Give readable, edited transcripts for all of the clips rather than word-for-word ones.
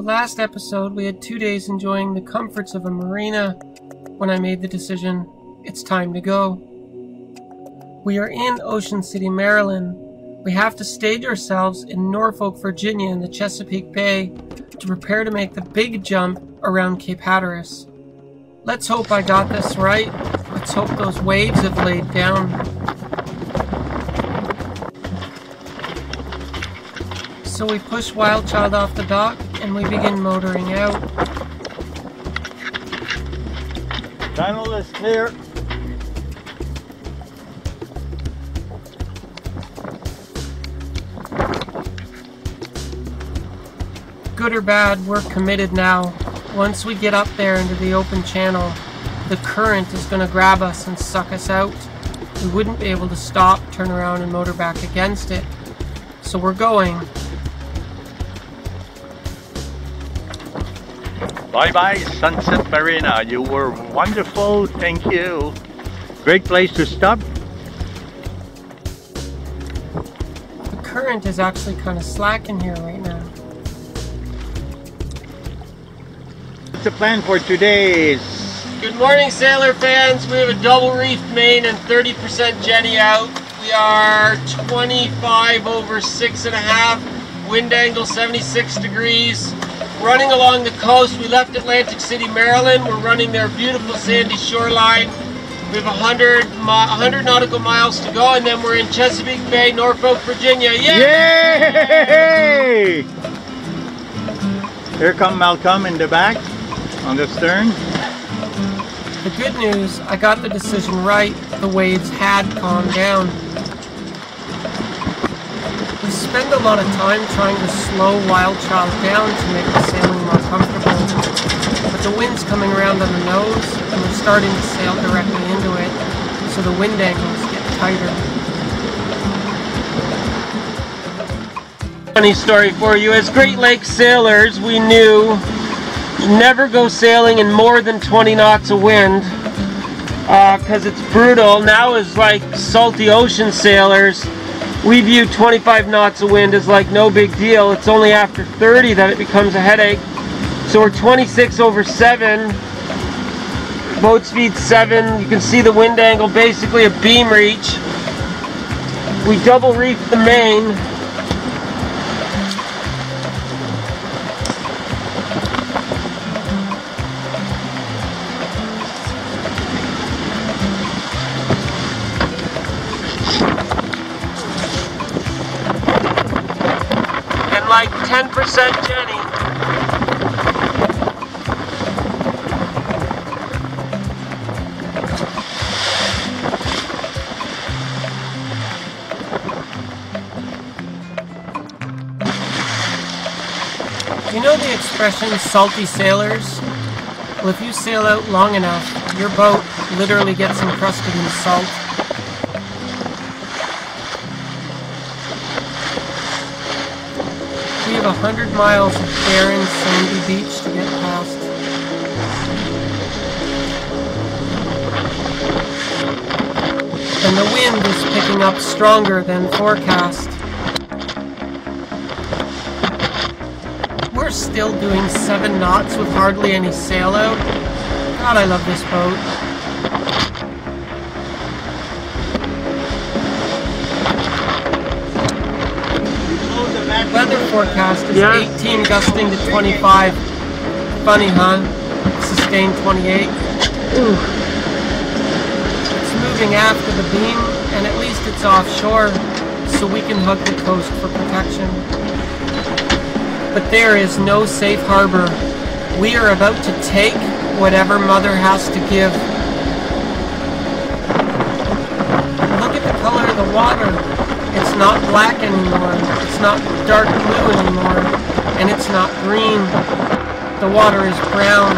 last episode, we had 2 days enjoying the comforts of a marina when I made the decision, it's time to go. We are in Ocean City, Maryland. We have to stage ourselves in Norfolk, Virginia in the Chesapeake Bay to prepare to make the big jump around Cape Hatteras. Let's hope I got this right. Let's hope those waves have laid down. So we push WildChild off the dock and we begin motoring out. Tunnel is clear. Good or bad, we're committed now. Once we get up there into the open channel, the current is going to grab us and suck us out. We wouldn't be able to stop, turn around, and motor back against it. So we're going. Bye-bye, Sunset Marina. You were wonderful. Thank you. Great place to stop. The current is actually kind of slack in here right now. What's the plan for today's? Good morning, sailor fans. We have a double reefed main and 30% jetty out. We are 25 over 6.5. Wind angle 76 degrees. Running along the coast. We left Atlantic City, Maryland. We're running their beautiful sandy shoreline. We have 100 nautical miles to go, and then we're in Chesapeake Bay, Norfolk, Virginia. Yay! Yay! Here come Malcolm in the back, on the stern. The good news, I got the decision right. The waves had calmed down. We spend a lot of time trying to slow WildChild down to make the sailing more comfortable, but the wind's coming around on the nose and we're starting to sail directly into it, so the wind angles get tighter. Funny story for you, as Great Lakes sailors we knew never go sailing in more than 20 knots of wind because it's brutal. Now as like salty ocean sailors, we view 25 knots of wind as like no big deal. It's only after 30 that it becomes a headache. So we're 26 over 7. Boat speed 7. You can see the wind angle, basically a beam reach. We double reefed the main. Like 10% jetty. You know the expression salty sailors? Well, if you sail out long enough, your boat literally gets encrusted in salt. We have 100 miles of barren, sandy beach to get past. And the wind is picking up stronger than forecast. We're still doing 7 knots with hardly any sail out. God, I love this boat. Weather forecast is 18 gusting to 25. Funny, huh? Sustained 28. Ooh. It's moving after the beam, and at least it's offshore, so we can hug the coast for protection. But there is no safe harbor. We are about to take whatever Mother has to give. Look at the color of the water. It's not black anymore, it's not dark blue anymore, and it's not green. The water is brown,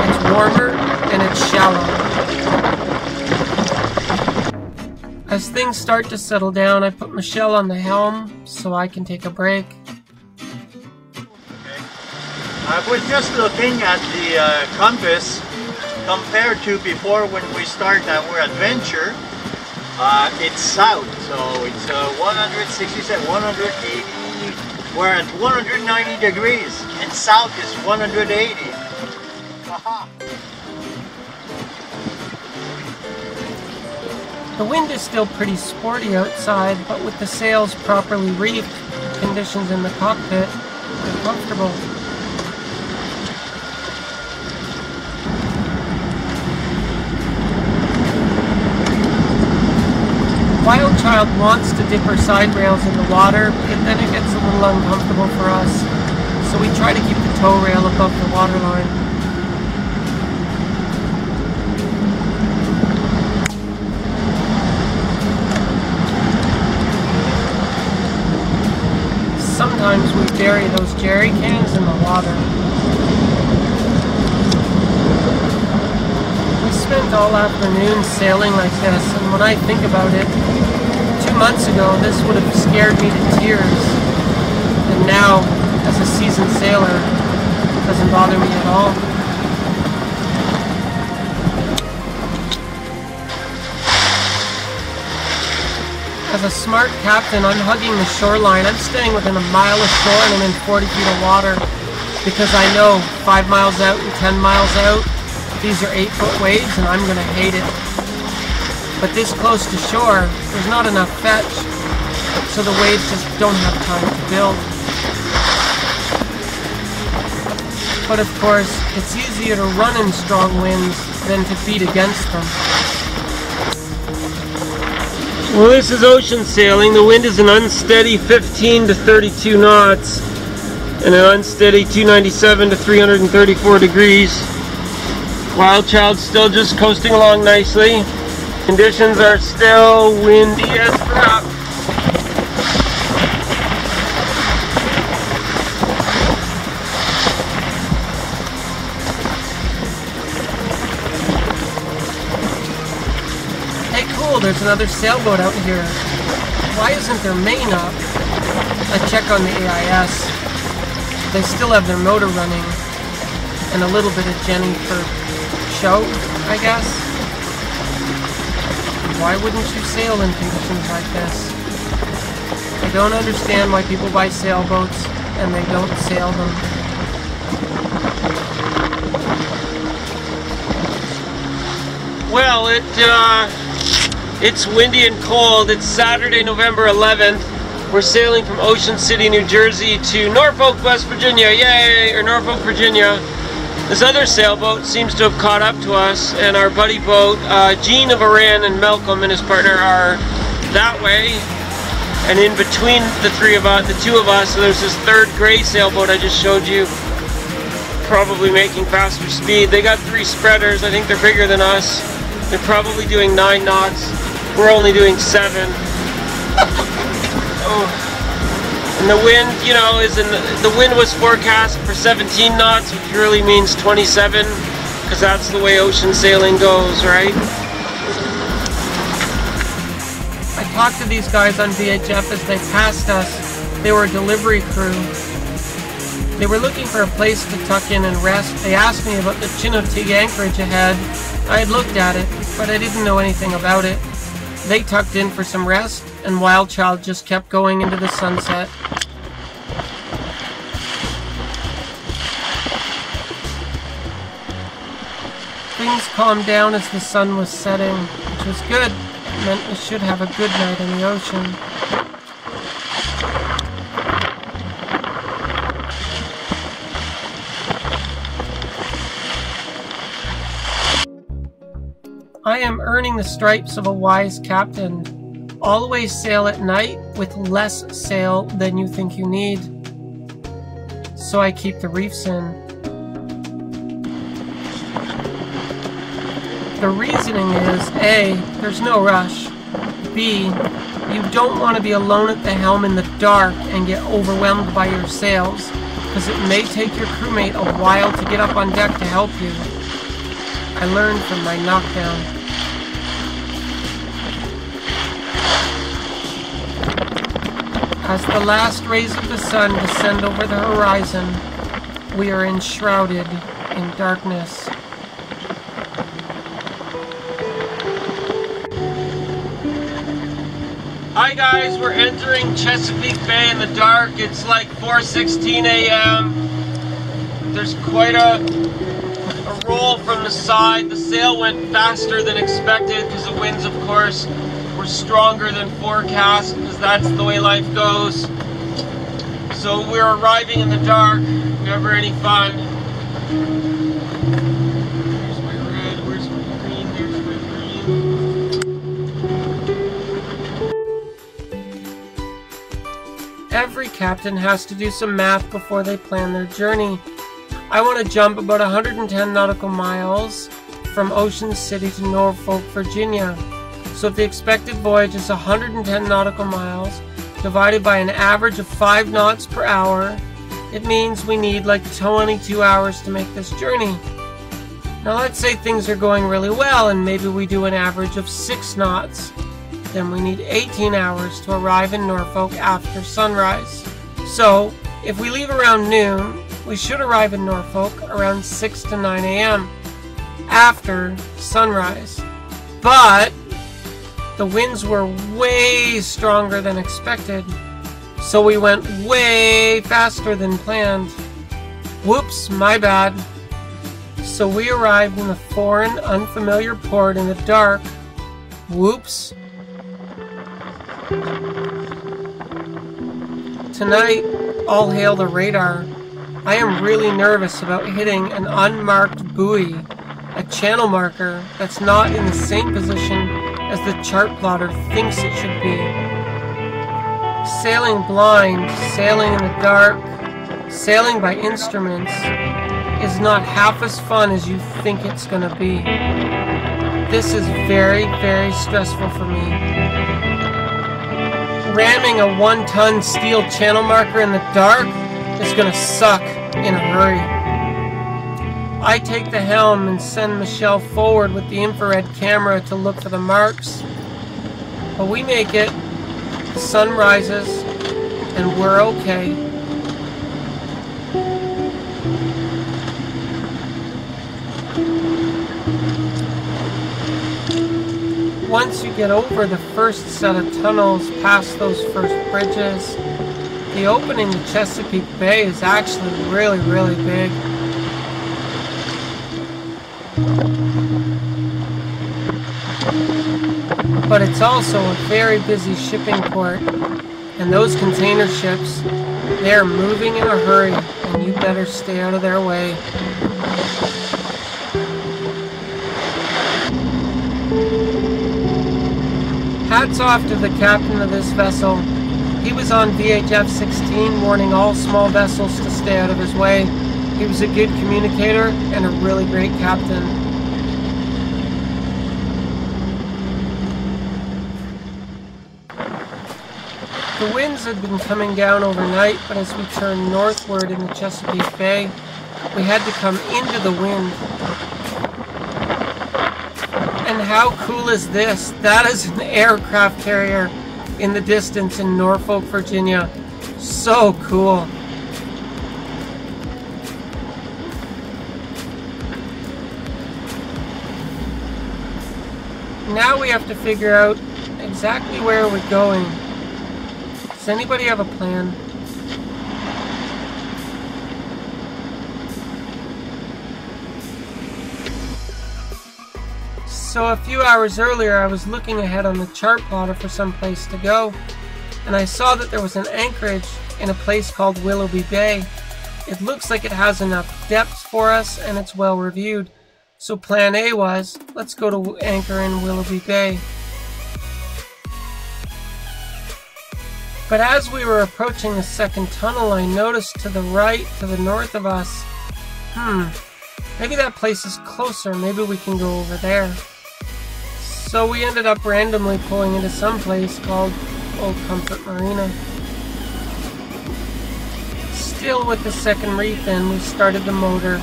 it's warmer, and it's shallow. As things start to settle down, I put Michelle on the helm so I can take a break. I was just looking at the compass compared to before when we started our adventure. It's south, so it's 167, 180 we're at 190 degrees and south is 180. Aha. The wind is still pretty sporty outside, but with the sails properly reefed, conditions in the cockpit are comfortable. WildChild wants to dip her side rails in the water, but then it gets a little uncomfortable for us, so we try to keep the tow rail above the waterline. Sometimes we bury those jerry cans in the water. We spent all afternoon sailing like this, and when I think about it, 2 months ago this would have scared me to tears. And now, as a seasoned sailor, it doesn't bother me at all. As a smart captain, I'm hugging the shoreline. I'm staying within a mile of shore and I'm in 40 feet of water because I know 5 miles out and 10 miles out, these are 8-foot waves and I'm going to hate it. But this close to shore, there's not enough fetch, so the waves just don't have time to build. But of course, it's easier to run in strong winds than to beat against them. Well, this is ocean sailing. The wind is an unsteady 15 to 32 knots and an unsteady 297 to 334 degrees. WildChild's still just coasting along nicely. Conditions are still windy as crap. There's another sailboat out here. Why isn't their main up? I check on the AIS. They still have their motor running. And a little bit of Jenny for show, I guess. Why wouldn't you sail in conditions like this? I don't understand why people buy sailboats and they don't sail them. Well, it's windy and cold. It's Saturday, November 11th. We're sailing from Ocean City, New Jersey to Norfolk, West Virginia. Yay! Or Norfolk, Virginia. This other sailboat seems to have caught up to us, and our buddy boat, Gene of Iran and Malcolm and his partner are that way. And in between the two of us, so there's this third gray sailboat I just showed you, probably making faster speed. They got 3 spreaders. I think they're bigger than us. They're probably doing 9 knots. We're only doing 7. Oh. And the wind, you know, the wind was forecast for 17 knots, which really means 27, because that's the way ocean sailing goes, right? I talked to these guys on VHF as they passed us. They were a delivery crew. They were looking for a place to tuck in and rest. They asked me about the Chesapeake anchorage ahead. I had looked at it, but I didn't know anything about it. They tucked in for some rest, and WildChild just kept going into the sunset. Things calmed down as the sun was setting, which was good. It meant we should have a good night in the ocean. I am earning the stripes of a wise captain. Always sail at night with less sail than you think you need. So I keep the reefs in. The reasoning is, A, there's no rush. B, you don't want to be alone at the helm in the dark and get overwhelmed by your sails, because it may take your crewmate a while to get up on deck to help you. I learned from my knockdown. As the last rays of the sun descend over the horizon, we are enshrouded in darkness. Hi guys, we're entering Chesapeake Bay in the dark. It's like 4:16 a.m. There's quite a roll from the side. The sail went faster than expected because the winds, of course, were stronger than forecast, because that's the way life goes. So we're arriving in the dark. Never any fun. Here's my red, where's my green, there's my green. Every captain has to do some math before they plan their journey. I want to jump about 110 nautical miles from Ocean City to Norfolk, Virginia. So if the expected voyage is 110 nautical miles divided by an average of 5 knots per hour, it means we need like 22 hours to make this journey. Now let's say things are going really well and maybe we do an average of 6 knots. Then we need 18 hours to arrive in Norfolk after sunrise. So if we leave around noon, we should arrive in Norfolk around 6 to 9 a.m. after sunrise. But the winds were way stronger than expected, so we went way faster than planned. Whoops, my bad. So we arrived in a foreign, unfamiliar port in the dark. Whoops. Tonight, all hail the radar. I am really nervous about hitting an unmarked buoy, a channel marker that's not in the same position as the chart plotter thinks it should be. Sailing blind, sailing in the dark, sailing by instruments is not half as fun as you think it's gonna be. This is very, very stressful for me. Ramming a 1-ton steel channel marker in the dark is gonna suck in a hurry. I take the helm and send Michelle forward with the infrared camera to look for the marks. But we make it, the sun rises, and we're okay. Once you get over the first set of tunnels, past those first bridges, the opening to Chesapeake Bay is actually really, really big. But it's also a very busy shipping port, and those container ships, they're moving in a hurry, and you better stay out of their way. Hats off to the captain of this vessel. He was on VHF 16 warning all small vessels to stay out of his way. He was a good communicator and a really great captain. The winds had been coming down overnight, but as we turned northward in the Chesapeake Bay, we had to come into the wind. And how cool is this? That is an aircraft carrier in the distance in Norfolk, Virginia. So cool. Now we have to figure out exactly where we're going. Does anybody have a plan? So a few hours earlier, I was looking ahead on the chart plotter for some place to go, and I saw that there was an anchorage in a place called Willoughby Bay. It looks like it has enough depth for us, and it's well reviewed. So plan A was, let's go to anchor in Willoughby Bay. But as we were approaching the second tunnel, I noticed to the right, to the north of us, maybe that place is closer, maybe we can go over there. So we ended up randomly pulling into some place called Old Comfort Marina. Still with the second reef in, we started the motor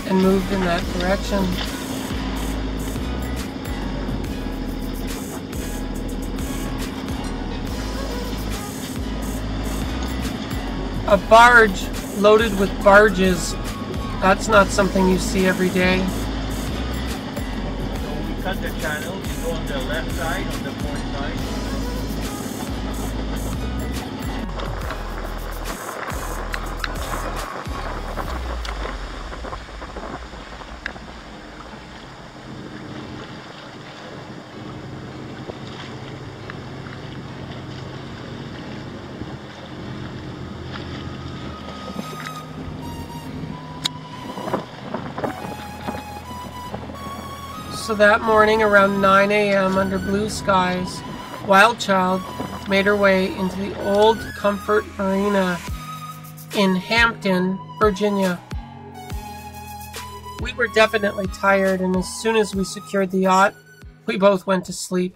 and moved in that direction. A barge loaded with barges, that's not something you see every day. So we cut the channel, we go on the left side, on the port side. So that morning around 9 a.m. under blue skies, WildChild made her way into the Old Comfort Marina in Hampton, Virginia. We were definitely tired, and as soon as we secured the yacht, we both went to sleep.